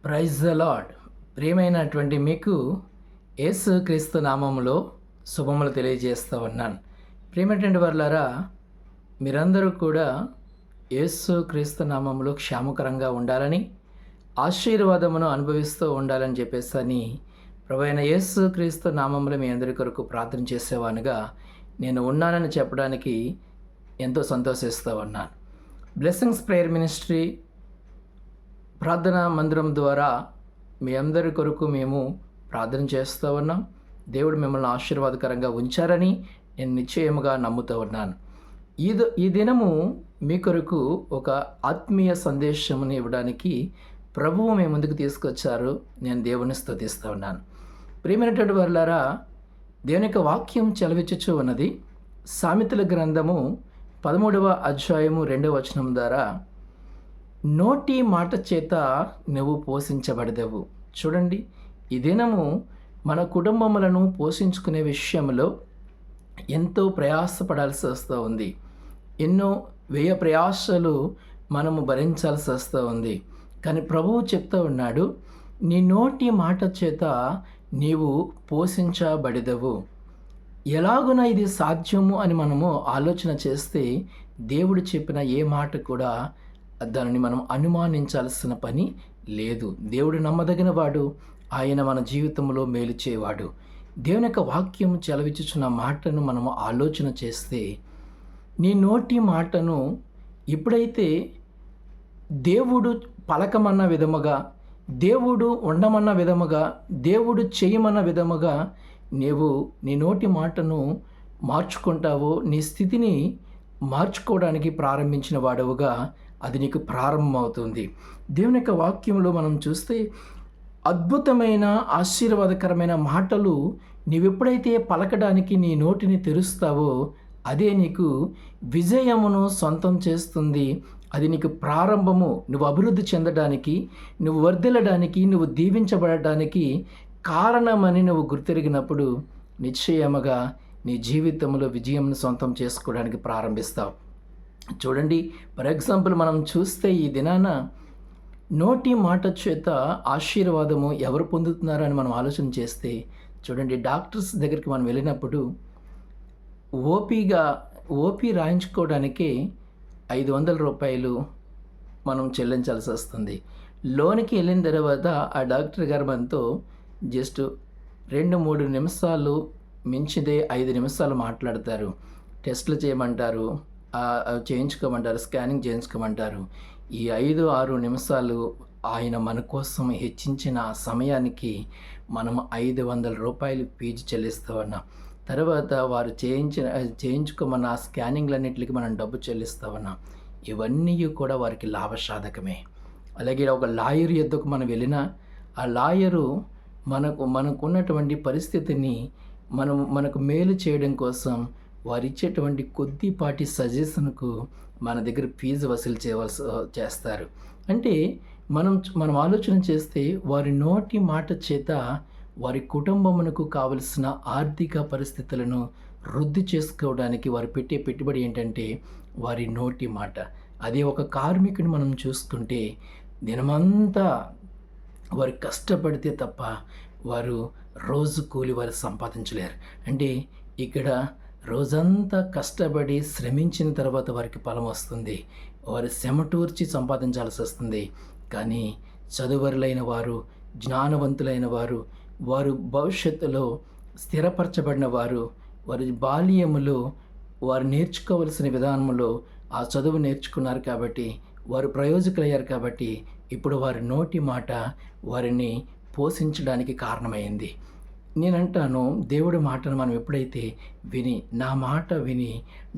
Praise the lord. ప్రియమైనటువంటి మీకు యేసు క్రీస్తు నామములో శుభములు తెలియజేస్తూ ఉన్నాను. ప్రియమైనటువంటి వారులారా, మీరందరూ కూడా యేసు క్రీస్తు నామములో క్షేమకరంగా ఉండాలని, ఆశీర్వాదమును అనుభవిస్తూ ఉండాలని చెప్పేసి ప్రభువైన యేసు క్రీస్తు నామములో మీ అందరి కొరకు ప్రార్థన చేసేవానుగా నేను ఉన్నానని చెప్పడానికి ఎంతో సంతోషిస్తూ ఉన్నాను. బ్లెస్సింగ్స్ ప్రేయర్ మినిస్ట్రీ ప్రార్థనా మందిరం ద్వారా మీ అందరి కొరకు మేము ప్రార్థన చేస్తూ ఉన్నాం. దేవుడు మిమ్మల్ని ఆశీర్వాదకరంగా ఉంచారని నేను నిశ్చయముగా నమ్ముతూ ఉన్నాను. ఈ దినము మీ కొరకు ఒక ఆత్మీయ సందేశముని ఇవ్వడానికి ప్రభువు మీ ముందుకు తీసుకొచ్చారు. నేను దేవుని స్తుతిస్తూ ఉన్నాను. ప్రియమైనటువంటి వారులారా, దేవుని యొక్క వాక్యం చెలవిచ్చుచూ ఉన్నది. సామెతల గ్రంథము 13వ అధ్యాయము 2వ వచనం ద్వారా, నోటి మాట చేత నువ్వు పోషించబడదవు. చూడండి, ఈ దినము మన కుటుంబములను పోషించుకునే విషయంలో ఎంతో ప్రయాసపడాల్సి వస్తూ ఉంది. ఎన్నో వ్యయ ప్రయాసలు మనము భరించాల్సి వస్తూ ఉంది. కానీ ప్రభువు చెప్తూ ఉన్నాడు, నీ నోటి మాట చేత నీవు పోషించబడదవు. ఎలాగున ఇది సాధ్యము అని మనము ఆలోచన చేస్తే దేవుడు చెప్పిన ఏ మాట కూడా దానిని మనం అనుమానించాల్సిన పని లేదు. దేవుడు నమ్మదగిన వాడు, ఆయన మన జీవితంలో మేలు చేయవాడు. దేవుని యొక్క వాక్యం చెలవిచ్చుచున్న మాటను మనము ఆలోచన చేస్తే, నీ నోటి మాటను ఎప్పుడైతే దేవుడు పలకమన్న విధముగా, దేవుడు ఉండమన్న విధముగా, దేవుడు చేయమన్న విధముగా నీవు నీ నోటి మాటను మార్చుకుంటావో, నీ స్థితిని మార్చుకోవడానికి ప్రారంభించిన వాడవుగా అది నీకు ప్రారంభమవుతుంది. దేవుని యొక్క వాక్యంలో మనం చూస్తే అద్భుతమైన ఆశీర్వాదకరమైన మాటలు నీవెప్పుడైతే పలకడానికి నీ నోటిని తెరుస్తావో అదే నీకు విజయమును సొంతం చేస్తుంది. అది నీకు ప్రారంభము. నువ్వు అభివృద్ధి చెందడానికి, నువ్వు వర్ధిల్లడానికి, నువ్వు దీవించబడటానికి కారణమని నువ్వు గుర్తెరిగినప్పుడు నిశ్చయముగా నీ జీవితంలో విజయంను సొంతం చేసుకోవడానికి ప్రారంభిస్తావు. చూడండి, ఫర్ ఎగ్జాంపుల్ మనం చూస్తే ఈ దినాన నోటి మాట చేత ఆశీర్వాదము ఎవరు పొందుతున్నారని మనం ఆలోచన చేస్తే, చూడండి, డాక్టర్స్ దగ్గరికి మనం వెళ్ళినప్పుడు ఓపీ రాయించుకోవడానికి 500 రూపాయలు మనం చెల్లించాల్సి వస్తుంది. లోనికి వెళ్ళిన తర్వాత ఆ డాక్టర్ గారు మనతో జస్ట్ 2-3 నిమిషాలు, మించిదే 5 నిమిషాలు మాట్లాడతారు. టెస్టులు చేయమంటారు, చేయించుకోమంటారు, స్కానింగ్ చేయించుకోమంటారు. ఈ 5-6 నిమిషాలు ఆయన మన కోసం హెచ్చించిన సమయానికి మనం 500 రూపాయలు ఫీజు చెల్లిస్తూ ఉన్నాం. తర్వాత వారు చేయించుకోమన్న ఆ స్కానింగ్లన్నింటికి మనం డబ్బు చెల్లిస్తూ ఉన్నాం. ఇవన్నీ కూడా వారికి లాభసాధకమే. అలాగే ఒక లాయర్ యొద్దకు మనం వెళ్ళినా ఆ లాయరు మనకున్నటువంటి పరిస్థితిని మనకు మేలు చేయడం కోసం వారు ఇచ్చేటువంటి కొద్దిపాటి సజెషన్కు మన దగ్గర ఫీజు వసూలు చేస్తారు. అంటే మనం ఆలోచన చేస్తే వారి నోటి మాట చేత వారి కుటుంబమునకు కావలసిన ఆర్థిక పరిస్థితులను వృద్ధి చేసుకోవడానికి వారు పెట్టే పెట్టుబడి ఏంటంటే వారి నోటి మాట. అదే ఒక కార్మికుని మనం చూసుకుంటే దినమంతా వారు కష్టపడితే తప్ప వారు రోజు కూలి వారు సంపాదించలేరు. అంటే ఇక్కడ రోజంతా కష్టపడి శ్రమించిన తర్వాత వారికి ఫలం వస్తుంది. వారు చెమటూర్చి సంపాదించాల్సి వస్తుంది. కానీ చదువరులైన వారు, జ్ఞానవంతులైన వారు, వారు భవిష్యత్తులో స్థిరపరచబడిన వారు, వారి బాల్యములో వారు నేర్చుకోవలసిన విధానంలో ఆ చదువు నేర్చుకున్నారు కాబట్టి, వారు ప్రయోజకులయ్యారు కాబట్టి ఇప్పుడు వారి నోటి మాట వారిని పోషించడానికి కారణమైంది. నేనంటాను, దేవుడి మాటను మనం ఎప్పుడైతే నా మాట విని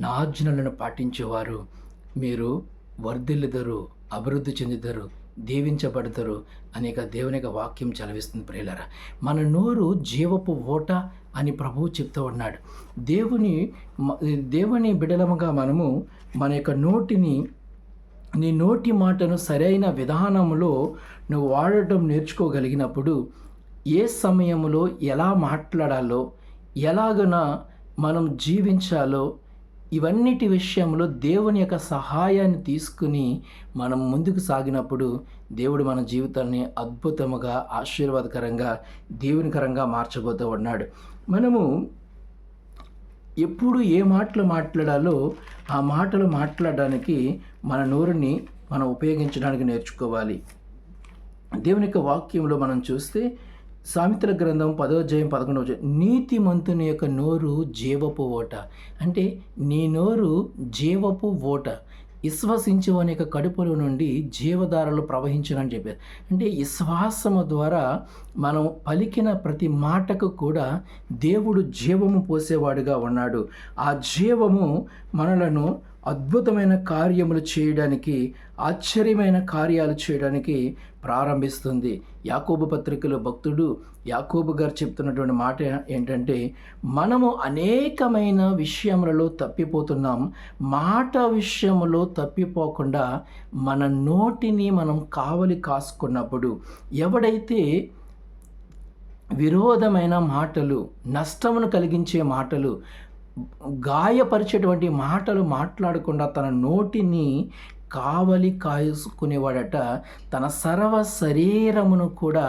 నా ఆజ్ఞలను పాటించేవారు మీరు వర్ధిల్లుదరు, అభివృద్ధి చెందుతారు, దీవించబడతారు అనేక దేవుని యొక్క వాక్యం చదివిస్తుంది. ప్రియులారా, మన నోరు జీవపు ఓట అని ప్రభువు చెప్తూ ఉన్నాడు. దేవుని బిడలముగా మనము మన యొక్క నీ నోటి మాటను సరైన విధానంలో నువ్వు వాడటం నేర్చుకోగలిగినప్పుడు ఏ సమయంలో ఎలా మాట్లాడాలో, ఎలాగన మనం జీవించాలో, ఇవన్నిటి విషయంలో దేవుని యొక్క సహాయాన్ని తీసుకుని మనం ముందుకు సాగినప్పుడు దేవుడు మన జీవితాన్ని అద్భుతముగా, ఆశీర్వాదకరంగా, దీవెనకరంగా మార్చబోతూ ఉన్నాడు. మనము ఎప్పుడు ఏ మాటలు మాట్లాడాలో ఆ మాటలు మాట్లాడడానికి మన నోరుని మనం ఉపయోగించడానికి నేర్చుకోవాలి. దేవుని యొక్క వాక్యంలో మనం చూస్తే సామెతల గ్రంథం 10వ అధ్యాయం 11వ వచనం, నీతిమంతుని యొక్క నోరు జీవపు ఓట. అంటే నీ నోరు జీవపు ఓట, విశ్వసించేవాని యొక్క కడుపులో నుండి జీవధారలు ప్రవహించునని చెప్పారు. అంటే విశ్వాసము ద్వారా మనం పలికిన ప్రతి మాటకు కూడా దేవుడు జీవము పోసేవాడుగా ఉన్నాడు. ఆ జీవము మనలను అద్భుతమైన కార్యములు చేయడానికి, ఆశ్చర్యమైన కార్యాలు చేయడానికి ప్రారంభిస్తుంది. యాకోబు పత్రికలో భక్తుడు యాకోబు గారు చెప్తున్నటువంటి మాట ఏంటంటే, మనము అనేకమైన విషయములలో తప్పిపోతున్నాం. మాట విషయంలో తప్పిపోకుండా మన నోటిని మనం కావలి కాసుకున్నప్పుడు, ఎవడైతే విరోధమైన మాటలు, నష్టమును కలిగించే మాటలు, గాయపరిచేటువంటి మాటలు మాట్లాడకుండా తన నోటిని కావలి కాసుకునేవాడట, తన సర్వ శరీరమును కూడా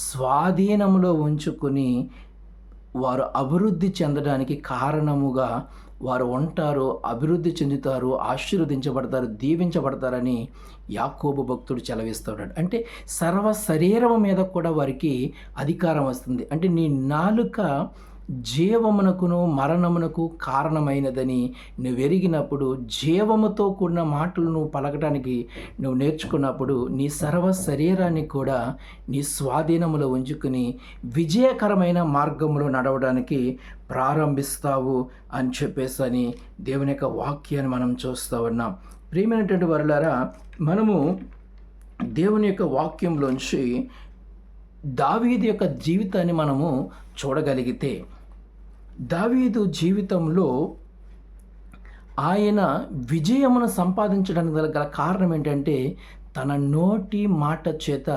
స్వాధీనములో ఉంచుకుని వారు అభివృద్ధి చెందడానికి కారణముగా వారు ఉంటారు, అభివృద్ధి చెందుతారు, ఆశీర్వదించబడతారు, దీవించబడతారని యాకోబు భక్తుడు చెలవిస్తున్నాడు. అంటే సర్వ శరీరం మీద కూడా వారికి అధికారం వస్తుంది. అంటే నీ నాలుక జీవమునకును మరణమునకు కారణమైనదని నువ్వు ఎరిగినప్పుడు, జీవముతో కూడిన మాటలు నువ్వు పలకడానికి నువ్వు నేర్చుకున్నప్పుడు, నీ సర్వ శరీరాన్ని కూడా నీ స్వాధీనములో ఉంచుకుని విజయకరమైన మార్గంలో నడవడానికి ప్రారంభిస్తావు అని చెప్పేసి దేవుని యొక్క వాక్యాన్ని మనం చూస్తూ ఉన్నాం. ప్రియమైనటువంటి వారులారా, మనము దేవుని యొక్క వాక్యంలోంచి దావీదు యొక్క జీవితాన్ని మనము చూడగలిగితే, దావీదు జీవితంలో ఆయన విజయమును సంపాదించడానికి గల కారణం ఏంటంటే, తన నోటి మాట చేత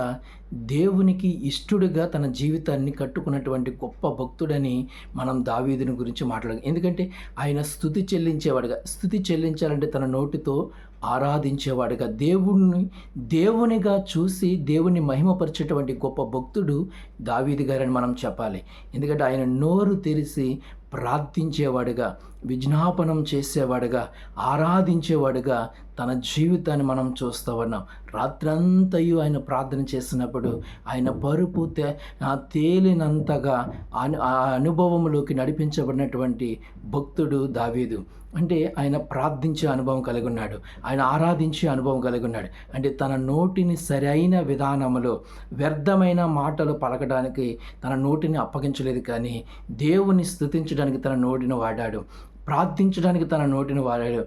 దేవునికి ఇష్టడుగా తన జీవితాన్ని కట్టుకున్నటువంటి గొప్ప భక్తుడని మనం దావీదుని గురించి మాట్లాడాలి. ఎందుకంటే ఆయన స్తుతి చెల్లించేవాడుగా, స్తుతి చెల్లించాలంటే తన నోటితో ఆరాధించేవాడుగా, దేవునిగా చూసి దేవుని మహిమపరిచేటువంటి గొప్ప భక్తుడు దావీదు గారని మనం చెప్పాలి. ఎందుకంటే ఆయన నోరు తెరిచి ప్రార్థించేవాడుగా, విజ్ఞాపనం చేసేవాడుగా, ఆరాధించేవాడుగా తన జీవితాన్ని మనం చూస్తూ ఉన్నాం. రాత్రంతయు ఆయన ప్రార్థన చేసినప్పుడు ఆయన పరుపు తేలినంతగా ఆ అనుభవంలోకి నడిపించబడినటువంటి భక్తుడు దావీదు. అంటే ఆయన ప్రార్థించే అనుభవం కలిగి ఉన్నాడు, ఆయన ఆరాధించే అనుభవం కలిగి ఉన్నాడు. అంటే తన నోటిని సరైన విధానంలో వ్యర్థమైన మాటలు పలకడానికి తన నోటిని అప్పగించలేదు, కానీ దేవుని స్తుతించడానికి తన నోటిని వాడాడు, ప్రార్థించడానికి తన నోటిని వాడాడు.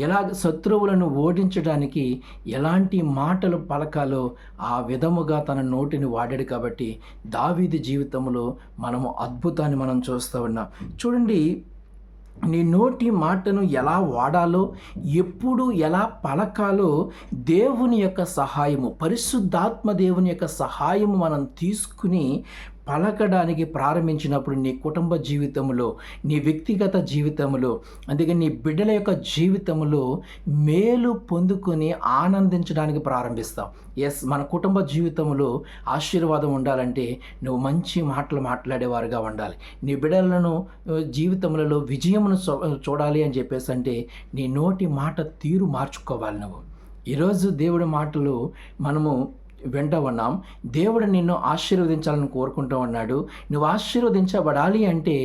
ఎలాగ శత్రువులను ఓడించడానికి ఎలాంటి మాటలు పలకాలో ఆ విధముగా తన నోటిని వాడాడు. కాబట్టి దావీదు జీవితంలో మనము అద్భుతాన్ని మనం చూస్తూ ఉన్నాం. చూడండి, నీ నోటి మాటను ఎలా వాడాలో, ఎప్పుడు ఎలా పలకాలో దేవుని యొక్క సహాయము, పరిశుద్ధాత్మ దేవుని యొక్క సహాయము మనం తీసుకుని పలకడానికి ప్రారంభించినప్పుడు నీ కుటుంబ జీవితంలో, నీ వ్యక్తిగత జీవితంలో, అందుకని నీ బిడ్డల యొక్క జీవితంలో మేలు పొందుకొని ఆనందించడానికి ప్రారంభిస్తాం. మన కుటుంబ జీవితంలో ఆశీర్వాదం ఉండాలంటే నువ్వు మంచి మాటలు మాట్లాడేవారుగా ఉండాలి. నీ బిడ్డలను జీవితంలో విజయమును చూడాలి అని చెప్పేసి అంటే నీ నోటి మాట తీరు మార్చుకోవాలి. నువ్వు ఈరోజు దేవుడి మాటలు మనము వెంట ఉన్నాం. దేవుడు నిన్ను ఆశీర్వదించాలని కోరుకుంటూ ఉన్నాడు. నువ్వు ఆశీర్వదించబడాలి అంటే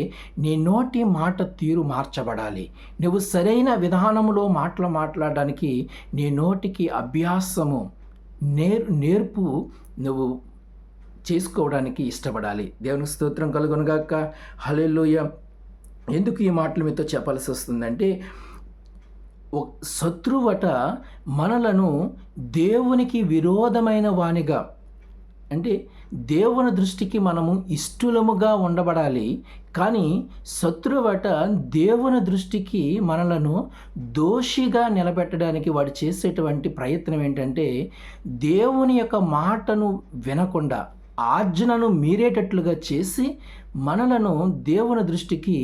నీ నోటి మాట తీరు మార్చబడాలి. నువ్వు సరైన విధానంలో మాట్లాడడానికి నీ నోటికి అభ్యాసము, నేర్పు నువ్వు చేసుకోవడానికి ఇష్టపడాలి. దేవునికి స్తోత్రం కలుగునుగాక. హల్లెలూయా. ఎందుకు ఈ మాటలు మీతో చెప్పాల్సి వస్తుందంటే, శత్రువట మనలను దేవునికి విరోధమైన వానిగా, అంటే దేవుని దృష్టికి మనము ఇష్టలముగా ఉండబడాలి, కానీ శత్రువట దేవుని దృష్టికి మనలను దోషిగా నిలబెట్టడానికి వాడు చేసేటువంటి ప్రయత్నం ఏంటంటే, దేవుని యొక్క మాటను వినకుండా ఆజ్ఞను మీరేటట్లుగా చేసి మనలను దేవుని దృష్టికి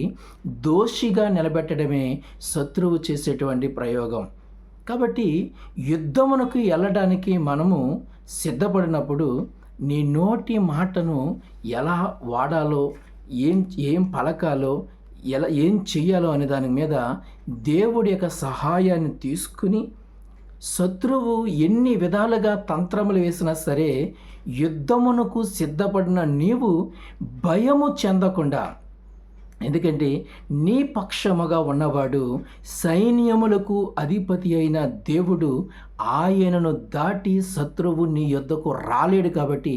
దోషిగా నిలబెట్టడమే శత్రువు చేసేటువంటి ప్రయోగం. కాబట్టి యుద్ధమునకు వెళ్ళడానికి మనము సిద్ధపడినప్పుడు నీ నోటి మాటను ఎలా వాడాలో, ఏం ఏం పలకాలో, ఏం చెయ్యాలో అనే దాని మీద దేవుడి యొక్క సహాయాన్ని తీసుకుని, శత్రువు ఎన్ని విధాలుగా తంత్రములు వేసినా సరే యుద్ధమునకు సిద్ధపడిన నీవు భయము చెందకుండా, ఎందుకంటే నీ పక్షముగా ఉన్నవాడు సైన్యములకు అధిపతి అయిన దేవుడు, ఆయనను దాటి శత్రువు నీ యొద్దకు రాలేడు. కాబట్టి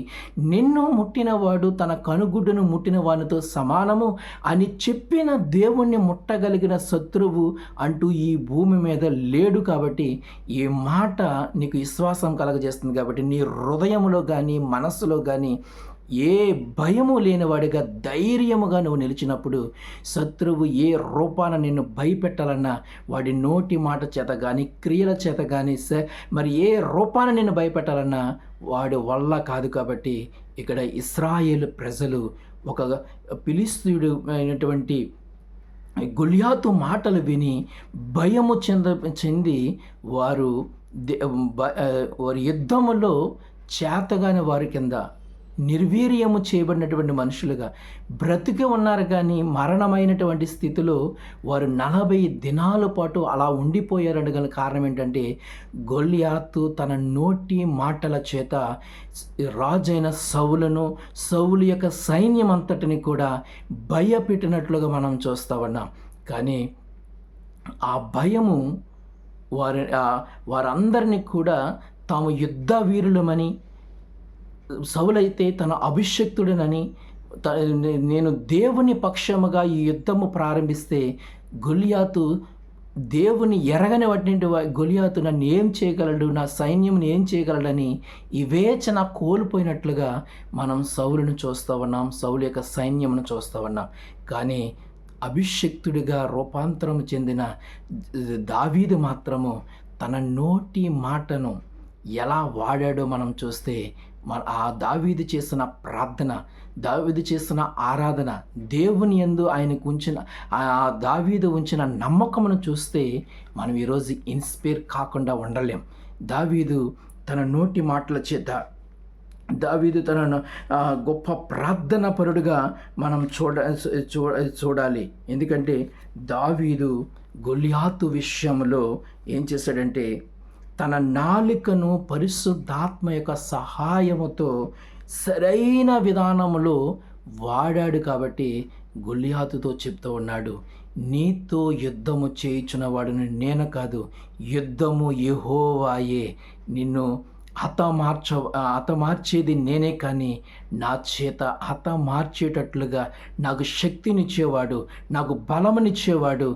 నిన్ను ముట్టినవాడు తన కనుగుడ్డును ముట్టిన వానితో సమానము అని చెప్పిన దేవుణ్ణి ముట్టగలిగిన శత్రువు అంటూ ఈ భూమి మీద లేడు. కాబట్టి ఈ మాట నీకు విశ్వాసం కలగజేస్తుంది. కాబట్టి నీ హృదయములో కానీ మనస్సులో కానీ ఏ భయము లేనివాడిగా ధైర్యముగా నువ్వు నిలిచినప్పుడు శత్రువు ఏ రూపాన నిన్ను భయపెట్టాలన్నా వాడి నోటి మాట చేత కానీ క్రియల చేత కానీ మరి ఏ రూపాన నిన్ను భయపెట్టాలన్నా వాడి వల్ల కాదు. కాబట్టి ఇక్కడ ఇశ్రాయేలు ప్రజలు ఒక ఫిలిష్తీయుడు అయినటువంటి గొలియాతు మాటలు విని భయము చెంది వారు యుద్ధములో చేతగాని వారి కింద నిర్వీర్యము చేయబడినటువంటి మనుషులుగా బ్రతికి ఉన్నారు. కానీ మరణమైనటువంటి స్థితిలో వారు 40 దినాల పాటు అలా ఉండిపోయారని గల కారణం ఏంటంటే గొలియాతు తన నోటి మాటల చేత రాజైన సౌలు యొక్క సైన్యం అంతటిని కూడా భయపెట్టినట్లుగా మనం చూస్తూ ఉన్నాం. కానీ ఆ భయము వారందరినీ కూడా తాము యుద్ధ వీరులమని, సౌలైతే తన అభిషక్తుడనని, నేను దేవుని పక్షముగా ఈ యుద్ధము ప్రారంభిస్తే గొలియాతు దేవుని ఎరగని వాటిని గొలియాతు నన్ను ఏం చేయగలడు, నా సైన్యంని ఏం చేయగలడని వివేచన కోల్పోయినట్లుగా మనం సౌలును చూస్తూ ఉన్నాం, సౌలు యొక్క సైన్యమును చూస్తూ ఉన్నాం. కానీ అభిషక్తుడిగా రూపాంతరం చెందిన దావీదు మాత్రము తన నోటి మాటను ఎలా వాడాడో మనం చూస్తే ఆ దావీదు చేసిన ప్రార్థన, దావీదు చేసిన ఆరాధన, దేవుని యందు ఆయనకు ఉంచిన ఆ దావీదు ఉంచిన నమ్మకమును చూస్తే మనం ఈరోజు ఇన్స్పైర్ కాకుండా ఉండలేం. దావీదు తన నోటి మాటల చేత, దావీదు తన గొప్ప ప్రార్థన పరుడుగా మనం చూడాలి. ఎందుకంటే దావీదు గొలియాతు విషయంలో ఏం చేశాడంటే తన నాలుకను పరిశుద్ధాత్మ యొక్క సహాయముతో సరైన విధానములో వాడాడు. కాబట్టి గొలియాతుతో చెప్తూ ఉన్నాడు, నీతో యుద్ధము చేయుచున్నవాడును నేను కాదు, యుద్ధము యెహోవాయే, నిన్ను హతమార్చేది నేనే, కానీ నా చేత హతమార్చేటట్లుగా నాకు శక్తినిచ్చేవాడు, నాకు బలమునిచ్చేవాడు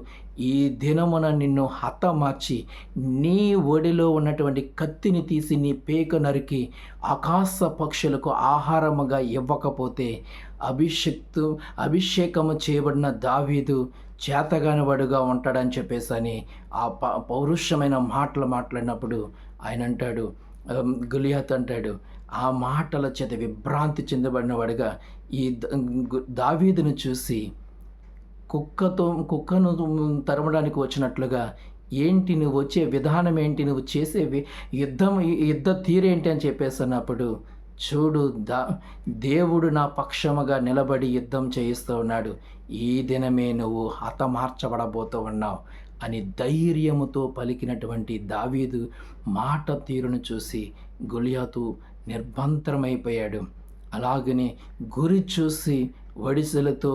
ఈ దినమున నిన్ను హతమార్చి నీ ఒడిలో ఉన్నటువంటి కత్తిని తీసి నీ పేక నరికి ఆకాశ పక్షులకు ఆహారముగా ఇవ్వకపోతే అభిషేకము చేయబడిన దావీదు చేతగానివాడుగా ఉంటాడని చెప్పేసని ఆ పౌరుషమైన మాటలు మాట్లాడినప్పుడు ఆయన అంటాడు, గొలియాతు అంటాడు, ఆ మాటల చేత విభ్రాంతి చెందబడిన వాడిగా ఈ దావీదును చూసి కుక్కను తరమడానికి వచ్చినట్లుగా, ఏంటి నువ్వు వచ్చే విధానం ఏంటి, నువ్వు చేసే యుద్ధ తీరేంటి అని చెప్పేసినప్పుడు, చూడు దేవుడు నా పక్షముగా నిలబడి యుద్ధం చేయిస్తూ ఉన్నాడు, ఈ దినమే నువ్వు హతమార్చబడబోతూ ఉన్నావు అని ధైర్యముతో పలికినటువంటి దావీదు మాట తీరును చూసి గొలియాతు నిర్బంతరమైపోయాడు. అలాగనే గురి చూసి వడిసెలతో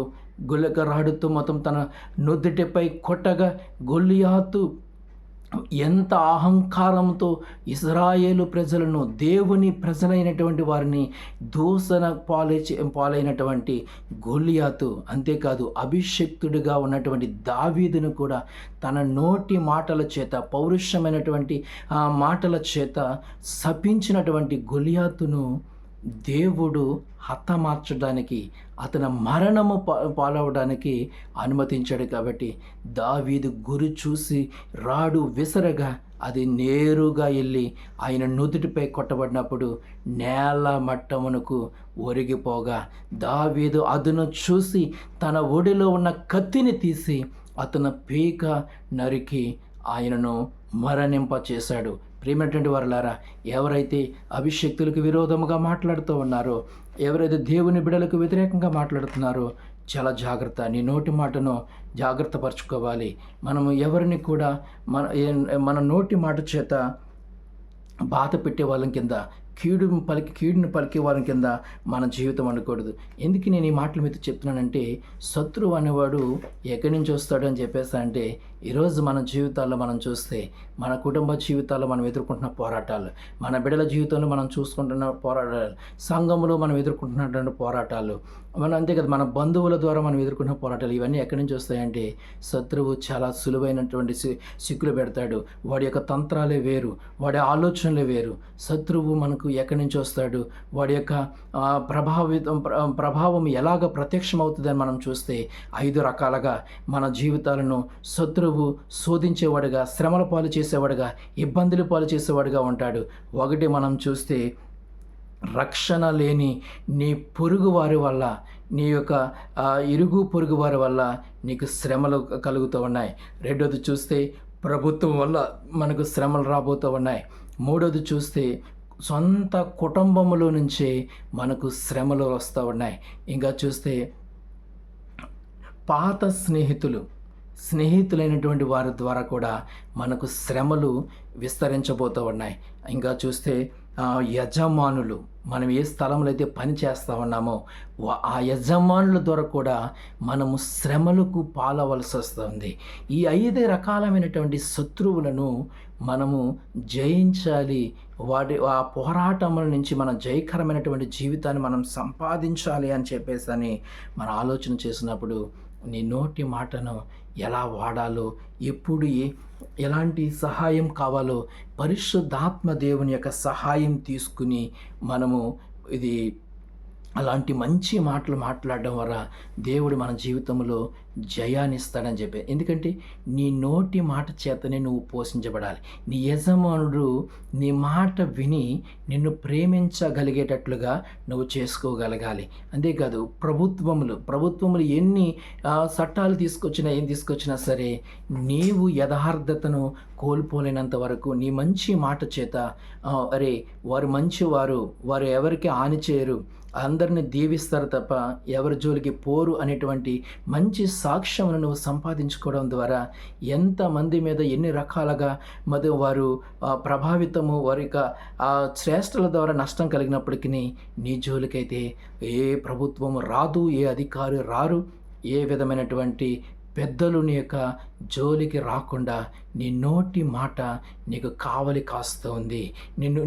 గులకరాడుతూ మొత్తం తన నుదుటిపై కొట్టగా గొలియాతు ఎంత అహంకారంతో ఇశ్రాయేలు ప్రజలను, దేవుని ప్రజలైనటువంటి వారిని దూషణ పాలైనటువంటి గొలియాతు, అంతేకాదు అభిషక్తుడిగా ఉన్నటువంటి దావీదును కూడా తన నోటి మాటల చేత, పౌరుషమైనటువంటి మాటల చేత శపించినటువంటి గొలియాతును దేవుడు హతమార్చడానికి, అతని మరణము పాలవడానికి అనుమతించాడు. కాబట్టి దావీదు గురి చూసి రాడు విసరగా అది నేరుగా వెళ్ళి ఆయన నుదుటిపై కొట్టబడినప్పుడు నేల మట్టమునకు ఒరిగిపోగా దావీదు అదును చూసి తన ఒడిలో ఉన్న కత్తిని తీసి అతను పీక నరికి ఆయనను మరణింప చేశాడు. ప్రియమైనటువంటి వారలారా, ఎవరైతే అభిషక్తులకు విరోధముగా మాట్లాడుతూ ఉన్నారో, ఎవరైతే దేవుని బిడలకు వ్యతిరేకంగా మాట్లాడుతున్నారో చాలా జాగ్రత్త. నీ నోటి మాటను జాగ్రత్త పరచుకోవాలి. మనము ఎవరిని కూడా మన నోటి మాట చేత బాధ పెట్టే వాళ్ళం కింద, కీడుని పలికే వాళ్ళ కింద మన జీవితం ఉండకూడదు. ఎందుకు నేను ఈ మాటలు మీతో చెప్తున్నానంటే, శత్రువు అనేవాడు ఎక్కడి నుంచి వస్తాడు అని చెప్పేసి అంటే, ఈరోజు మన జీవితాల్లో మనం చూస్తే, మన కుటుంబ జీవితాల్లో మనం ఎదుర్కొంటున్న పోరాటాలు, మన బిడ్డల జీవితంలో మనం చూసుకుంటున్న పోరాటాలు, సంఘంలో మనం ఎదుర్కొంటున్నటువంటి పోరాటాలు, అంతే కదా, మన బంధువుల ద్వారా మనం ఎదుర్కొన్న పోరాటాలు, ఇవన్నీ ఎక్కడి నుంచి వస్తాయంటే, శత్రువు చాలా సులువైనటువంటి సిక్కులు పెడతాడు. వాడి యొక్క తంత్రాలే వేరు, వాడి ఆలోచనలే వేరు. శత్రువు మనకు ఎక్కడి నుంచి వస్తాడు, వాడి యొక్క ప్రభావం ఎలాగ ప్రత్యక్షమవుతుందని మనం చూస్తే 5 రకాలుగా మన జీవితాలను శత్రువు శోధించేవాడుగా, శ్రమల పాలు చేసేవాడుగా, ఇబ్బందులు పాలు చేసేవాడుగా ఉంటాడు. ఒకటి మనం చూస్తే, రక్షణ లేని నీ పొరుగు వారి వల్ల, నీ యొక్క ఇరుగు పొరుగు వారి వల్ల నీకు శ్రమలు కలుగుతూ ఉన్నాయి. రెండోది చూస్తే, ప్రభుత్వం వల్ల మనకు శ్రమలు రాబోతూ ఉన్నాయి. మూడోది చూస్తే, సొంత కుటుంబంలో నుంచే మనకు శ్రమలు వస్తూ ఉన్నాయి. ఇంకా చూస్తే, పాత స్నేహితులైనటువంటి వారి ద్వారా కూడా మనకు శ్రమలు విస్తరించబోతూ ఉన్నాయి. ఇంకా చూస్తే, యజమానులు, మనం ఏ స్థలంలో అయితే పని చేస్తూ ఉన్నామో ఆ యజమానుల ద్వారా కూడా మనము శ్రమలకు పాలవలసి వస్తుంది. ఈ 5 రకాలమైనటువంటి శత్రువులను మనము జయించాలి. ఆ పోరాటముల నుంచి మన జయకరమైనటువంటి జీవితాన్ని మనం సంపాదించాలి అని చెప్పేసి మనం ఆలోచన చేసినప్పుడు, నీ నోటి మాటను ఎలా వాడాలో, ఎప్పుడు ఎలాంటి సహాయం కావాలో పరిశుద్ధాత్మ దేవుని యొక్క సహాయం తీసుకుని మనము అలాంటి మంచి మాటలు మాట్లాడడం వల్ల దేవుడు మన జీవితంలో జయాన్ని ఇస్తాడని చెప్పి. ఎందుకంటే నీ నోటి మాట చేతనే నువ్వు పోషించబడాలి. నీ యజమానుడు నీ మాట విని నిన్ను ప్రేమించగలిగేటట్లుగా నువ్వు చేసుకోగలగాలి. అంతేకాదు, ప్రభుత్వములు ఎన్ని చట్టాలు తీసుకొచ్చినా సరే, నీవు యథార్థతను కోల్పోలేనంత వరకు నీ మంచి మాట చేత, అరే వారు మంచివారు, వారు ఎవరికి హాని చేయరు, అందరిని దీవిస్తారు తప్ప ఎవరి జోలికి పోరు అనేటువంటి మంచి సాక్ష్యమును నువ్వు సంపాదించుకోవడం ద్వారా ఎంతమంది మీద ఎన్ని రకాలుగా వారు ప్రభావితము, వారి యొక్క శ్రేష్ఠుల ద్వారా నష్టం కలిగినప్పటికీ నీ జోలికైతే ఏ ప్రభుత్వము రాదు, ఏ అధికారి రారు, ఏ విధమైనటువంటి పెద్దలు నీ యొక్క జోలికి రాకుండా నీ నోటి మాట నీకు కావలి కాస్తూ ఉంది,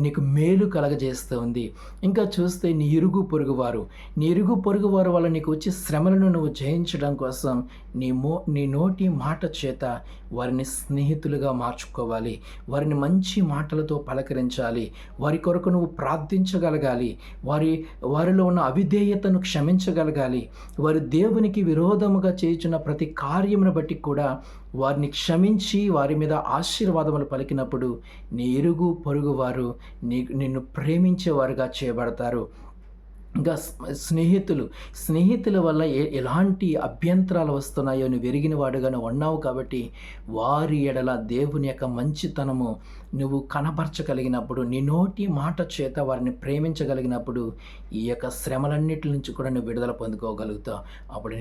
నీకు మేలు కలగజేస్తూ ఉంది. ఇంకా చూస్తే, నీ ఇరుగు పొరుగు వారు వల్ల నీకు వచ్చే శ్రమలను నువ్వు జయించడం కోసం నీ నోటి మాట చేత వారిని స్నేహితులుగా మార్చుకోవాలి. వారిని మంచి మాటలతో పలకరించాలి. వారి కొరకు నువ్వు ప్రార్థించగలగాలి. వారిలో ఉన్న అవిధేయతను క్షమించగలగాలి. వారి దేవునికి విరోధముగా చేయుచున్న ప్రతి కార్యమును బట్టి కూడా వారిని క్షమించి వారి మీద ఆశీర్వాదములు పలికినప్పుడు నీ ఇరుగు పొరుగు వారు నిన్ను ప్రేమించేవారుగా చేయబడతారు. ఇంకా స్నేహితుల వల్ల ఎలాంటి అభ్యంతరాలు వస్తున్నాయో నువ్వు ఎరిగిన వాడుగానే ఉన్నావు. కాబట్టి వారి ఎడల దేవుని యొక్క మంచితనము నువ్వు కనపరచగలిగినప్పుడు, నీ నోటి మాట చేత వారిని ప్రేమించగలిగినప్పుడు ఈ యొక్క శ్రమలన్నిటి నుంచి కూడా నువ్వు విడుదల పొందుకోగలుగుతావు. అప్పుడు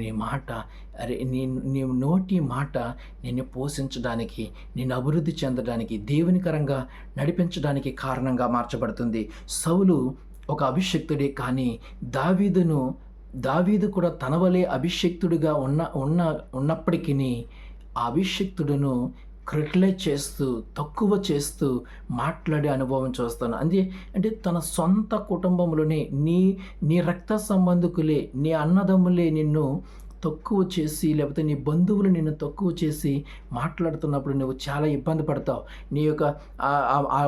నీ నోటి మాట నిన్ను పోషించడానికి, నిన్ను అభివృద్ధి చెందడానికి, దేవునికరంగా నడిపించడానికి కారణంగా మార్చబడుతుంది. సౌలు ఒక అభిషక్తుడే, కానీ దావీదు కూడా తన వలె అభిషక్తుడిగా ఉన్నప్పటికీ ఆ అభిషక్తుడును క్రిటిలైజ్ చేస్తూ, తక్కువ చేస్తూ మాట్లాడే అనుభవం చూస్తాను. అంటే తన సొంత కుటుంబంలోనే నీ రక్త సంబంధికులే, నీ అన్నదమ్ములే నిన్ను తక్కువ చేసి, లేకపోతే నీ బంధువులు నిన్ను తక్కువ చేసి మాట్లాడుతున్నప్పుడు నువ్వు చాలా ఇబ్బంది పడతావు. నీ యొక్క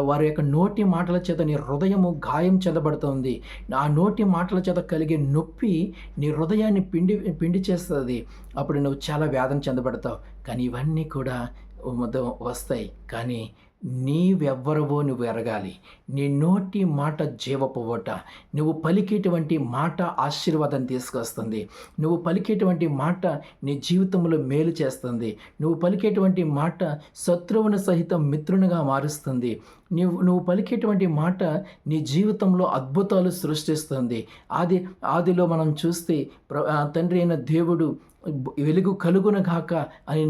వారి యొక్క నోటి మాటల చేత నీ హృదయము గాయం చెందబడుతుంది. ఆ నోటి మాటల చేత కలిగే నొప్పి నీ హృదయాన్ని పిండి చేస్తుంది. అప్పుడు నువ్వు చాలా వేదన చెందబడతావు. కానీ ఇవన్నీ కూడా వస్తాయి, కానీ నీవెవ్వరవో నువ్వు ఎరగాలి. నీ నోటి మాట జీవపు ఊట. నువ్వు పలికేటువంటి మాట ఆశీర్వాదం తీసుకొస్తుంది. నువ్వు పలికేటువంటి మాట నీ జీవితంలో మేలు చేస్తుంది. నువ్వు పలికేటువంటి మాట శత్రువును సహితం మిత్రునిగా మారుస్తుంది. నువ్వు పలికేటువంటి మాట నీ జీవితంలో అద్భుతాలు సృష్టిస్తుంది. ఆదిలో మనం చూస్తే తండ్రి అయిన దేవుడు వెలుగు కలుగున గాక అని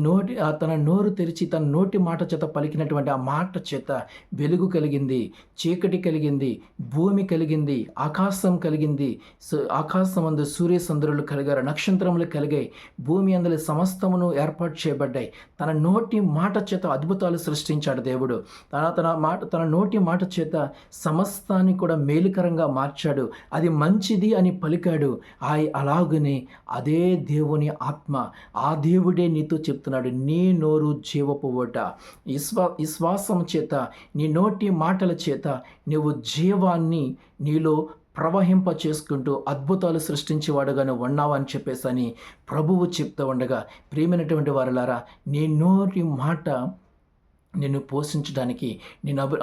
తన నోరు తెరిచి తన నోటి మాట చేత పలికినటువంటి ఆ మాట చేత వెలుగు కలిగింది, చీకటి కలిగింది, భూమి కలిగింది, ఆకాశం కలిగింది. ఆకాశమందు సూర్యచంద్రులు కలిగారు, నక్షత్రములు కలిగాయి, భూమి అందులో సమస్తమును ఏర్పాటు చేయబడ్డాయి. తన నోటి మాట చేత అద్భుతాలు సృష్టించాడు దేవుడు. తన నోటి మాట చేత సమస్తాన్ని కూడా మేలుకరంగా మార్చాడు. అది మంచిది అని పలికాడు. అలాగనే అదే దేవుని ఆత్మ, ఆ దేవుడే నీతో చెప్తున్నాడు, నీ నోరు జీవపు ఊట. విశ్వాసం చేత, నీ నోటి మాటల చేత నువ్వు జీవాన్ని నీలో ప్రవహింప చేసుకుంటూ అద్భుతాలు సృష్టించేవాడుగానే ఉన్నావు అని చెప్పేసి ప్రభువు చెప్తూ ఉండగా, ప్రియమైనటువంటి వారలారా, నీ నోటి మాట నిన్ను పోషించడానికి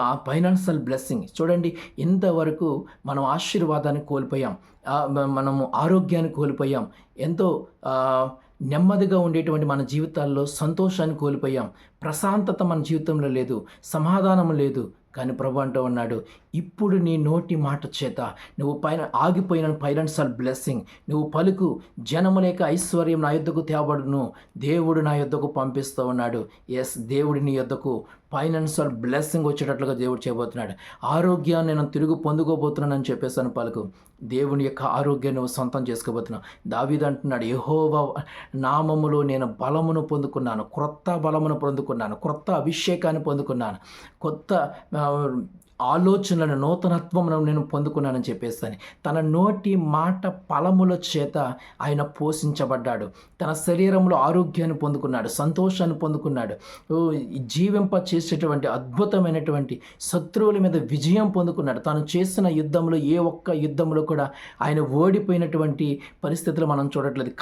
ఆ ఫైనాన్షియల్ బ్లెస్సింగ్ చూడండి. ఇంతవరకు మనం ఆశీర్వాదాన్ని కోల్పోయాం, మనము ఆరోగ్యాన్ని కోల్పోయాం, ఎంతో నెమ్మదిగా ఉండేటువంటి మన జీవితాల్లో సంతోషాన్ని కోల్పోయాం, ప్రశాంతత మన జీవితంలో లేదు, సమాధానం లేదు. కానీ ప్రభు అంటూ ఉన్నాడు, ఇప్పుడు నీ నోటి మాట చేత నువ్వు ఆగిపోయిన ఫైనాన్షియల్ బ్లెస్సింగ్ నువ్వు పలుకు. జనము లేక ఐశ్వర్యం నా యొద్దకు తేబడును, దేవుడు నా యొద్దకు పంపిస్తూ ఉన్నాడు. ఎస్, దేవుడి నీ యొద్దకు ఫైనాన్షియల్ బ్లెస్సింగ్ వచ్చేటట్లుగా దేవుడు చేయబోతున్నాడు. ఆరోగ్యాన్ని నేను తిరుగు పొందుకోబోతున్నానని చెప్పేసాను పలుకు. దేవుని యొక్క ఆరోగ్యాన్ని నువ్వు సొంతం చేసుకోబోతున్నావు. దావీదు అంటున్నాడు, యెహోవా నామములో నేను బలమును పొందుకున్నాను, క్రొత్త బలమును పొందుకున్నాను, క్రొత్త అభిషేకాన్ని పొందుకున్నాను, కొత్త ఆలోచనలను, నూతనత్వమును నేను పొందుకున్నానని చెప్పేస్తాను. తన నోటి మాట ఫలముల చేత ఆయన పోషించబడ్డాడు. తన శరీరంలో ఆరోగ్యాన్ని పొందుకున్నాడు, సంతోషాన్ని పొందుకున్నాడు, జీవింప చేసేటువంటి అద్భుతమైనటువంటి శత్రువుల మీద విజయం పొందుకున్నాడు. తాను చేసిన యుద్ధంలో ఏ ఒక్క యుద్ధంలో కూడా ఆయన ఓడిపోయినటువంటి పరిస్థితులు మనం చూడట్లేదు.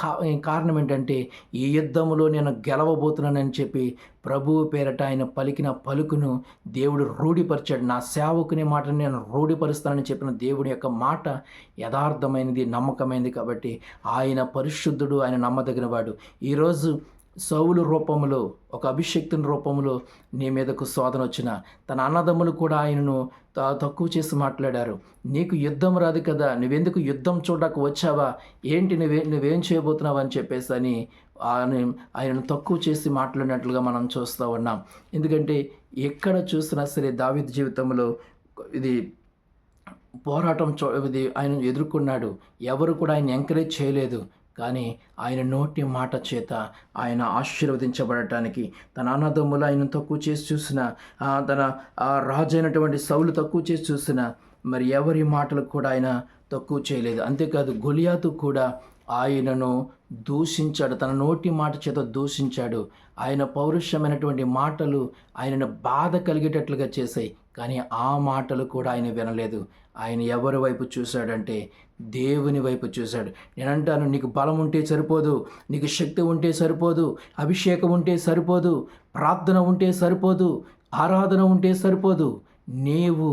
కారణం ఏంటంటే, ఈ యుద్ధంలో నేను గెలవబోతున్నానని చెప్పి ప్రభువు పేరట ఆయన పలికిన పలుకును దేవుడు రూఢిపరిచాడు. నా సేవకుని మాటను నేను రూఢిపరుస్తానని చెప్పిన దేవుని యొక్క మాట యథార్థమైనది, నమ్మకమైనది. కాబట్టి ఆయన పరిశుద్ధుడు, ఆయన నమ్మదగినవాడు. ఈరోజు సౌలు రూపంలో, ఒక అభిషక్తుని రూపంలో నీ మీదకు శోధన వచ్చిన తన అన్నదమ్ములు కూడా ఆయనను తక్కువ చేసి మాట్లాడారు. నీకు యుద్ధం రాదు కదా, నువ్వెందుకు యుద్ధం చూడడానికి వచ్చావా, ఏంటి నువ్వేం చేయబోతున్నావు అని చెప్పేసి అని ఆయనను తక్కువ చేసి మాట్లాడినట్లుగా మనం చూస్తూ ఉన్నాం. ఎందుకంటే ఎక్కడ చూసినా సరే దావీదు జీవితంలో ఇది పోరాటం ఇది ఆయన ఎదుర్కొన్నాడు. ఎవరు కూడా ఆయన ఎంకరేజ్ చేయలేదు. కానీ ఆయన నోటి మాట చేత ఆయన ఆశీర్వదించబడటానికి, తన అన్నదమ్ములు ఆయన తక్కువ చేసి చూసిన, తన రాజు అయినటువంటి సౌలు తక్కువ చేసి చూసిన, మరి ఎవరి మాటలు కూడా ఆయన తక్కువ చేయలేదు. అంతేకాదు గొలియాతు కూడా ఆయనను దూషించాడు, తన నోటి మాట చేత దూషించాడు. ఆయన పౌరుషమైనటువంటి మాటలు ఆయనను బాధ కలిగేటట్లుగా చేశాయి. కానీ ఆ మాటలు కూడా ఆయన వినలేదు. ఆయన ఎవరి వైపు చూశాడంటే దేవుని వైపు చూశాడు. నేనంటాను, నీకు బలం ఉంటే సరిపోదు, నీకు శక్తి ఉంటే సరిపోదు, అభిషేకం ఉంటే సరిపోదు, ప్రార్థన ఉంటే సరిపోదు, ఆరాధన ఉంటే సరిపోదు. నీవు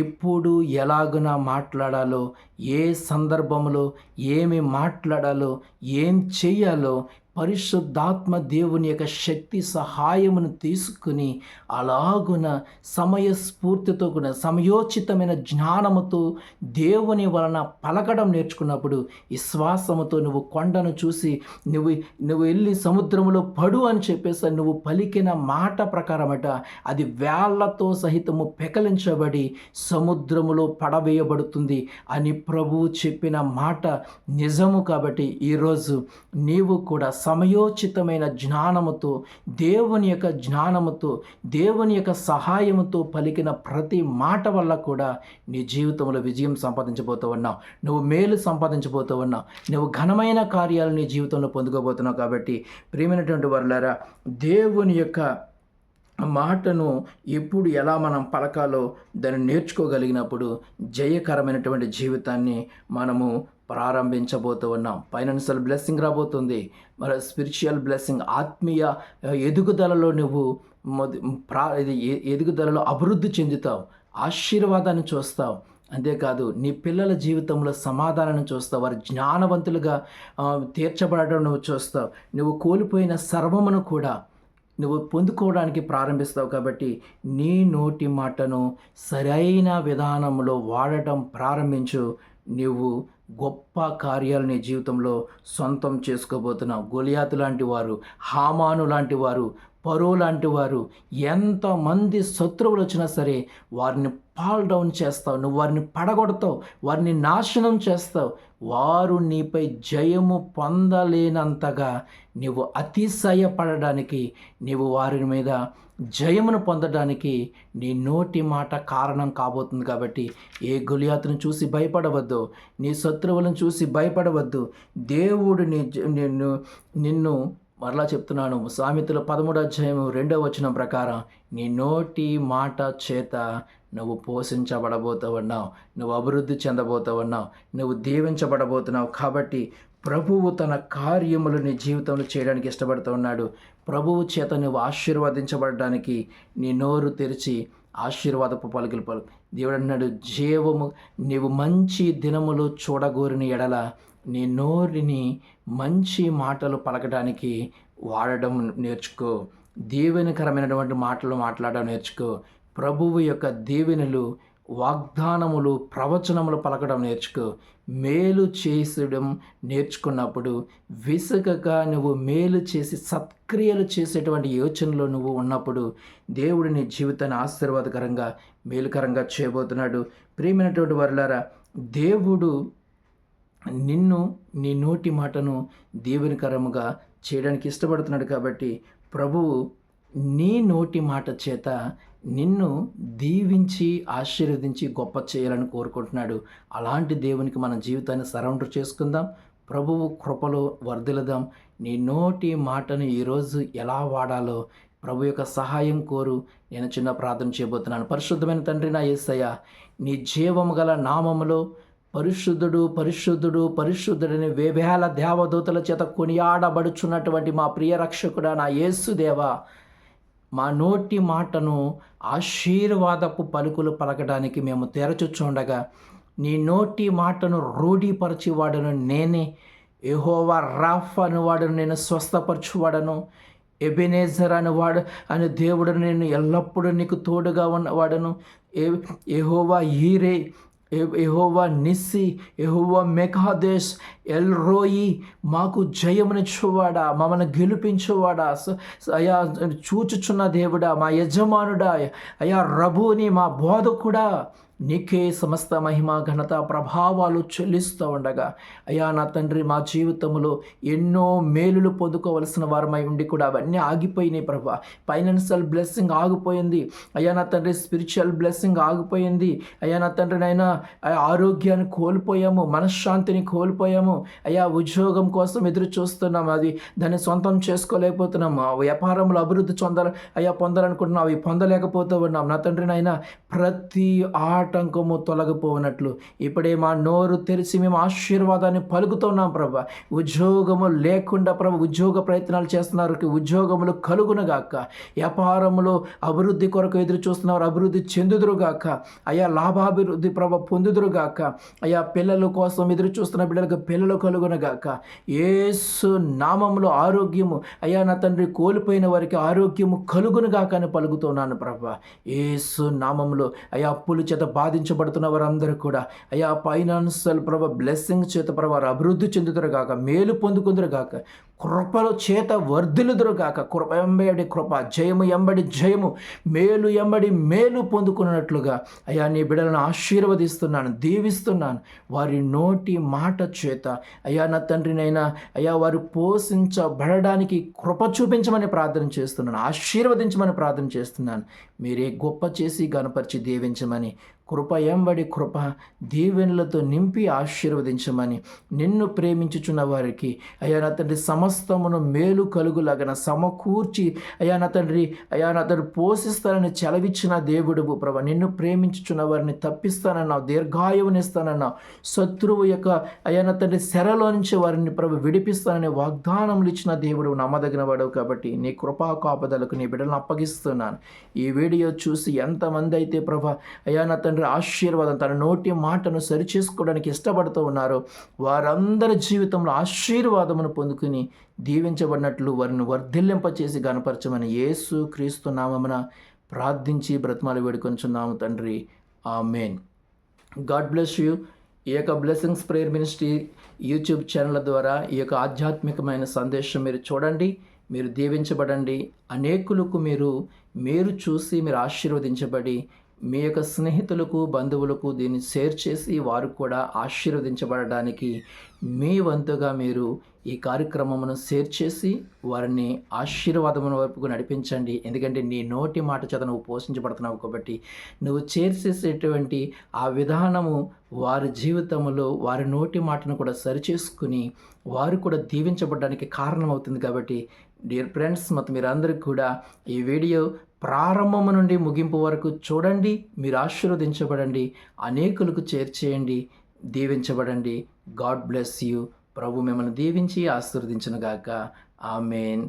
ఎప్పుడు ఎలాగున మాట్లాడాలో, ఏ సందర్భంలో ఏమి మాట్లాడాలో, ఏం చెయ్యాలో పరిశుద్ధాత్మ దేవుని యొక్క శక్తి సహాయమును తీసుకుని అలాగున సమయస్ఫూర్తితో కూడా సమయోచితమైన జ్ఞానముతో దేవుని వలన పలకడం నేర్చుకున్నప్పుడు విశ్వాసముతో నువ్వు కొండను చూసి నువ్వు వెళ్ళి సముద్రంలో పడు అని చెప్పేసి నువ్వు పలికిన మాట ప్రకారమట అది వేళ్లతో సహితము పెకలించబడి సముద్రములో పడవేయబడుతుంది అని ప్రభువు చెప్పిన మాట నిజము. కాబట్టి ఈరోజు నీవు కూడా సమయోచితమైన జ్ఞానముతో, దేవుని యొక్క జ్ఞానముతో, దేవుని యొక్క సహాయముతో పలికిన ప్రతి మాట వల్ల కూడా నీ జీవితంలో విజయం సంపాదించబోతూ ఉన్నావు, నువ్వు మేలు సంపాదించబోతూ ఉన్నావు, నువ్వు ఘనమైన కార్యాలు నీ జీవితంలో పొందుకోబోతున్నావు. కాబట్టి ప్రియమైనటువంటి వారులారా, దేవుని యొక్క మాటను ఎప్పుడు ఎలా మనం పలకాలో దాన్ని నేర్చుకోగలిగినప్పుడు జయకరమైనటువంటి జీవితాన్ని మనము ప్రారంభించబోతూ ఉన్నాం. ఫైనాన్షియల్ బ్లెస్సింగ్ రాబోతుంది, మరి స్పిరిచువల్ బ్లెస్సింగ్, ఆత్మీయ ఎదుగుదలలో నువ్వు ఎదుగుదలలో అభివృద్ధి చెందుతావు, ఆశీర్వాదాన్ని చూస్తావు. అంతేకాదు నీ పిల్లల జీవితంలో సమాధానాన్ని చూస్తావు, వారి జ్ఞానవంతులుగా తీర్చబడటం నువ్వు చూస్తావు. నువ్వు కోల్పోయిన సర్వమును కూడా నువ్వు పొందుకోవడానికి ప్రారంభిస్తావు. కాబట్టి నీ నోటి మాటను సరైన విధానంలో వాడటం ప్రారంభించు. నువ్వు గొప్ప కార్యాలు నీ జీవితంలో సొంతం చేసుకోబోతున్నావు. గొలియాతు లాంటి వారు, హామాను లాంటి వారు, పరో లాంటి వారు, ఎంతమంది శత్రువులు వచ్చినా సరే వారిని పాల్ డౌన్ చేస్తావు, నువ్వు వారిని పడగొడతావు, వారిని నాశనం చేస్తావు. వారు నీపై జయము పొందలేనంతగా నీవు అతిశయపడడానికి, నీవు వారి మీద జయమును పొందడానికి నీ నోటి మాట కారణం కాబోతుంది. కాబట్టి ఏ గొలియాతును చూసి భయపడవద్దు, నీ శత్రువులను చూసి భయపడవద్దు. దేవుడు నిన్ను మరలా చెప్తున్నాను, సామెతల 13:2 ప్రకారం నీ నోటి మాట చేత నువ్వు పోషించబడబోతున్నావు, నువ్వు అభివృద్ధి చెందబోతున్నావు, నువ్వు దీవించబడబోతున్నావు. కాబట్టి ప్రభువు తన కార్యములు నీ జీవితంలో చేయడానికి ఇష్టపడుతూ ఉన్నాడు. ప్రభువు చేత నువ్వు ఆశీర్వదించబడడానికి నీ నోరు తెరిచి ఆశీర్వాదపు పలుకులు పలుకు. దేవుడు అన్నాడు, జీవము నీవు మంచి దినములు చూడగోరిన ఎడల నీ నోరుని మంచి మాటలు పలకడానికి వాడడం నేర్చుకో. దీవెనకరమైనటువంటి మాటలు మాట్లాడడం నేర్చుకో. ప్రభువు యొక్క దీవెనలు, వాగ్దానములు, ప్రవచనములు పలకడం నేర్చుకో. మేలు చేసడం నేర్చుకున్నప్పుడు విసుగక నువ్వు మేలు చేసి సత్క్రియలు చేసేటువంటి యోచనలో నువ్వు ఉన్నప్పుడు దేవుడు నీ జీవితాన్ని ఆశీర్వాదకరంగా, మేలుకరంగా చేయబోతున్నాడు. ప్రియమైనటువంటి వారులారా, దేవుడు నిన్ను, నీ నోటి మాటను దీవెనకరముగా చేయడానికి ఇష్టపడుతున్నాడు. కాబట్టి ప్రభువు నీ నోటి మాట చేత నిన్ను దీవించి ఆశీర్వదించి గొప్ప చేయాలని కోరుకుంటున్నాడు. అలాంటి దేవునికి మన జీవితాన్ని సరౌండర్ చేసుకుందాం. ప్రభువు కృపలో వర్ధిల్లుదాం. నీ నోటి మాటను ఈరోజు ఎలా వాడాలో ప్రభు యొక్క సహాయం కోరు. నేను చిన్న ప్రార్థన చేయబోతున్నాను. పరిశుద్ధమైన తండ్రి, నా యేసయ్య, నీ జీవము గల నామములో పరిశుద్ధుడు, పరిశుద్ధుడు, పరిశుద్ధుడని వేవేల దేవదూతల చేత కొనియాడబడుచున్నటువంటి మా ప్రియ రక్షకుడా నా యేసుదేవా, మా నోటి మాటను ఆశీర్వాదపు పలుకులు పలకడానికి మేము తెరచుచుండగా నీ నోటి మాటను రూఢీపరచువాడను నేనే. యెహోవా రాఫా అని వాడను నేను స్వస్థపరచువాడను. ఎబెనేజర్ అని దేవుడు నేను ఎల్లప్పుడూ నీకు తోడుగా ఉన్నవాడను. యెహోవా ఈరే, యెహోవా నిస్సి, యెహోవా మెకాదేశ్, ఎల్ రోయి, మాకు జయమునిచ్చువాడా, మమ్మల్ని గెలిపించువాడా, అయా చూచుచున్న దేవుడా, మా యజమానుడా, అయా రబూని, మా బోధకుడా, నీకే సమస్త మహిమ, ఘనత, ప్రభావాలు చెల్లిస్తూ ఉండగా అయ్యా నా తండ్రి, మా జీవితంలో ఎన్నో మేలులు పొందుకోవలసిన వారమై ఉండి కూడా అవన్నీ ఆగిపోయినాయి ప్రభా. ఫైనాన్షియల్ బ్లెస్సింగ్ ఆగిపోయింది అయ్యా నా తండ్రి, స్పిరిచువల్ బ్లెస్సింగ్ ఆగిపోయింది అయ్యా నా తండ్రి. నైనా ఆరోగ్యాన్ని కోల్పోయాము, మనశ్శాంతిని కోల్పోయాము అయ్యా. ఉద్యోగం కోసం ఎదురు చూస్తున్నాము, అది దాన్ని సొంతం చేసుకోలేకపోతున్నాము. వ్యాపారంలో అభివృద్ధి పొందాలనుకుంటున్నాం, అవి పొందలేకపోతూ ఉన్నాం నా తండ్రి. నైనా ప్రతి ఆటంకము తొలగిపోనట్లు ఇప్పుడే మా నోరు తెరిచి మేము ఆశీర్వాదాన్ని పలుకుతున్నాం ప్రభా. ఉద్యోగము లేకుండా ప్రభు ఉద్యోగ ప్రయత్నాలు చేస్తున్నారు, ఉద్యోగములు కలుగునుగాక. వ్యాపారములో అభివృద్ధి కొరకు ఎదురు చూస్తున్నారు, అభివృద్ధి చెందుదురుగాక అయ్యా. లాభాభివృద్ధి ప్రభ పొందుదురుగాక అయ్యా. పిల్లల కోసం ఎదురు చూస్తున్న బిడ్డలకు పిల్లలు కలుగునుగాక. యేసు నామములో ఆరోగ్యము అయ్యా నా తండ్రి, కోల్పోయిన వారికి ఆరోగ్యము కలుగునుగాక అని పలుకుతున్నాను ప్రభా. యేసు నామములో అయ్యా, అప్పుల చేత బాధించబడుతున్న వారందరూ కూడా అయ్యా ఫైనాన్షియల్ ప్రభ బ్లెస్సింగ్ చేత ప్రభ అభివృద్ధి చెందుదురుగాక, మేలు పొందుకుందురుగాక, కృపల చేత వర్ధిల్లుదురుగాక. కృప ఎంబడి కృప, జయము ఎంబడి జయము, మేలు ఎంబడి మేలు పొందుకున్నట్లుగా అయ్యా నీ బిడ్డలను ఆశీర్వదిస్తున్నాను, దీవిస్తున్నాను. వారి నోటి మాట చేత అయ్యా నా తండ్రినైనా అయ్యా వారు పోషించబడడానికి కృప చూపించమని ప్రార్థన చేస్తున్నాను, ఆశీర్వదించమని ప్రార్థన చేస్తున్నాను. మీరే గొప్ప చేసి గణపరిచి దీవించమని, కృప ఎంబడి కృప దీవెనలతో నింపి ఆశీర్వదించమని, నిన్ను ప్రేమించుచున్న వారికి అయ్యా నా తండ్రి సమస్తమును మేలు కలుగులాగన సమకూర్చి అయా నా తండ్రి పోషిస్తానని చెలవిచ్చిన దేవుడువు ప్రభ. నిన్ను ప్రేమించుచున్న వారిని తప్పిస్తానన్నావు, దీర్ఘాయువునిస్తానన్నావు. శత్రువు యొక్క అయా నా తండ్రి శరలో నుంచి వారిని ప్రభు విడిపిస్తానని వాగ్దానములు ఇచ్చిన దేవుడు నమ్మదగిన వాడవు. కాబట్టి నీ కృపా కాపుదలకు నీ బిడ్డలను అప్పగిస్తున్నాను. ఈ వీడియో చూసి ఎంతమంది అయితే ప్రభ అయా నా తండ్రి ఆశీర్వాదం తన నోటి మాటను సరిచేసుకోవడానికి ఇష్టపడుతూ ఉన్నారో వారందరి జీవితంలో ఆశీర్వాదమును పొందుకుని దీవించబడినట్లు వారిని వర్ధిల్లింపచేసి గణపరచమని యేసు క్రీస్తు నామమున ప్రార్థించి బ్రతిమాలు వేడుకొంచున్నాము తండ్రి. ఆమేన్. God bless you. ఈ యొక్క blessings prayer ministry YouTube channel ద్వారా ఈ యొక్క ఆధ్యాత్మికమైన సందేశం మీరు చూడండి, మీరు దీవించబడండి. అనేకులకు మీరు చూసి మీరు ఆశీర్వదించబడి మీ యొక్క స్నేహితులకు బంధువులకు దీన్ని షేర్ చేసి వారు కూడా ఆశీర్వదించబడడానికి మీ వంతుగా మీరు ఈ కార్యక్రమమును షేర్ చేసి వారిని ఆశీర్వాదముల వైపుకు నడిపించండి. ఎందుకంటే నీ నోటి మాట చేత నువ్వు పోషించబడుతున్నావు కాబట్టి నువ్వు చేసేసేటువంటి ఆ విధానము వారి జీవితంలో వారి నోటి మాటను కూడా సరిచేసుకుని వారు కూడా దీవించబడడానికి కారణమవుతుంది. కాబట్టి డియర్ ఫ్రెండ్స్, మీరందరికీ కూడా ఈ వీడియో ప్రారంభము నుండి ముగింపు వరకు చూడండి, మీరు ఆశీర్వదించబడండి, అనేకులకు చేర్చేయండి, దీవించబడండి. God bless you. ప్రభు మిమ్మల్ని దీవించి ఆశీర్వదించునుగాక. ఆమేన్.